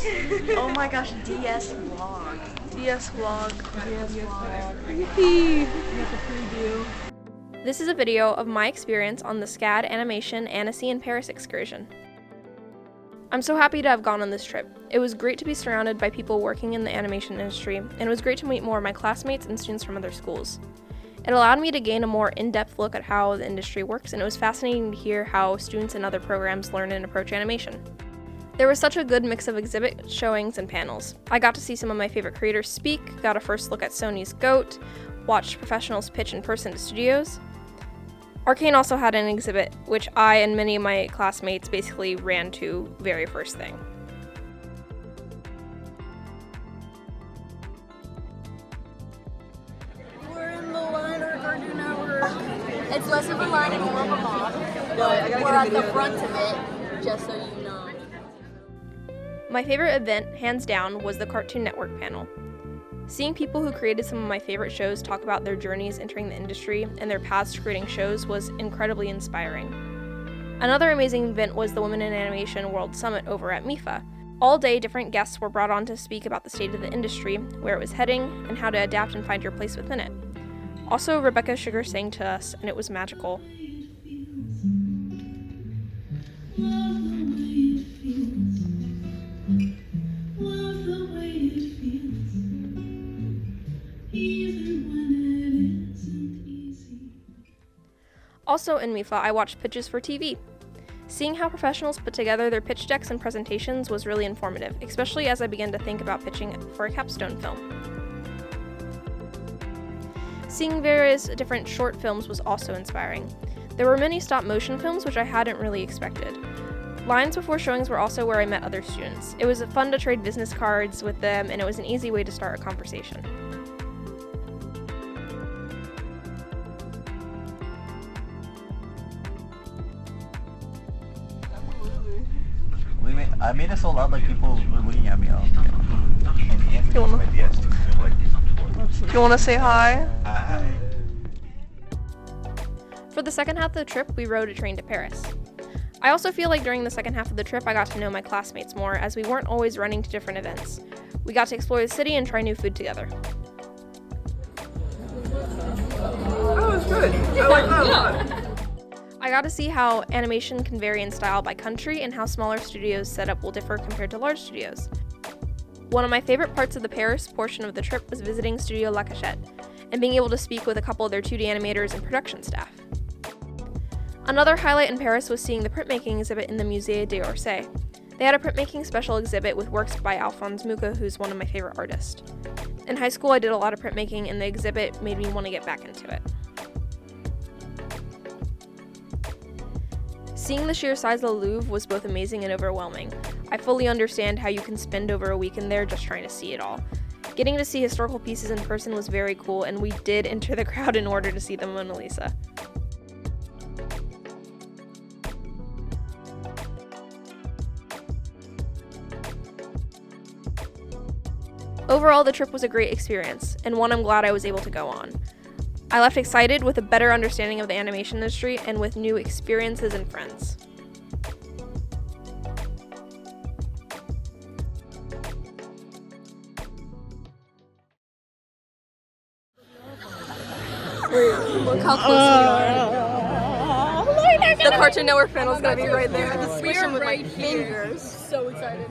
Oh my gosh, DS vlog. DS vlog. DS vlog. Yippee. You have to preview. This is a video of my experience on the SCAD Animation Annecy and Paris excursion. I'm so happy to have gone on this trip. It was great to be surrounded by people working in the animation industry, and it was great to meet more of my classmates and students from other schools. It allowed me to gain a more in-depth look at how the industry works, and it was fascinating to hear how students in other programs learn and approach animation. There was such a good mix of exhibit, showings, and panels. I got to see some of my favorite creators speak, got a first look at Sony's GOAT, watched professionals pitch in person to studios. Arcane also had an exhibit, which I and many of my classmates basically ran to very first thing. We're in the line of Cartoon Network. It's less of a line and more of a mob, but we're at the front of it, just so you know. My favorite event, hands down, was the Cartoon Network panel. Seeing people who created some of my favorite shows talk about their journeys entering the industry and their paths to creating shows was incredibly inspiring. Another amazing event was the Women in Animation World Summit over at MIFA. All day, different guests were brought on to speak about the state of the industry, where it was heading, and how to adapt and find your place within it. Also, Rebecca Sugar sang to us, and it was magical. Also in MIFA, I watched pitches for TV. Seeing how professionals put together their pitch decks and presentations was really informative, especially as I began to think about pitching for a capstone film. Seeing various different short films was also inspiring. There were many stop-motion films which I hadn't really expected. Lines before showings were also where I met other students. It was fun to trade business cards with them, and it was an easy way to start a conversation. I made it so loud like people were looking at me. Do you want to say hi? Hi. For the second half of the trip, we rode a train to Paris. I also feel like during the second half of the trip, I got to know my classmates more, as we weren't always running to different events. We got to explore the city and try new food together. Oh, it's good. I like that a lot. I got to see how animation can vary in style by country and how smaller studios' setup will differ compared to large studios. One of my favorite parts of the Paris portion of the trip was visiting Studio La Cachette and being able to speak with a couple of their 2D animators and production staff. Another highlight in Paris was seeing the printmaking exhibit in the Musée d'Orsay. They had a printmaking special exhibit with works by Alphonse Mucha, who's one of my favorite artists. In high school, I did a lot of printmaking, and the exhibit made me want to get back into it. Seeing the sheer size of the Louvre was both amazing and overwhelming. I fully understand how you can spend over a week in there just trying to see it all. Getting to see historical pieces in person was very cool, and we did enter the crowd in order to see the Mona Lisa. Overall, the trip was a great experience, and one I'm glad I was able to go on. I left excited with a better understanding of the animation industry and with new experiences and friends. Look how close we are. The Cartoon Network panel's gonna be right there. I can squish them with my fingers. So excited.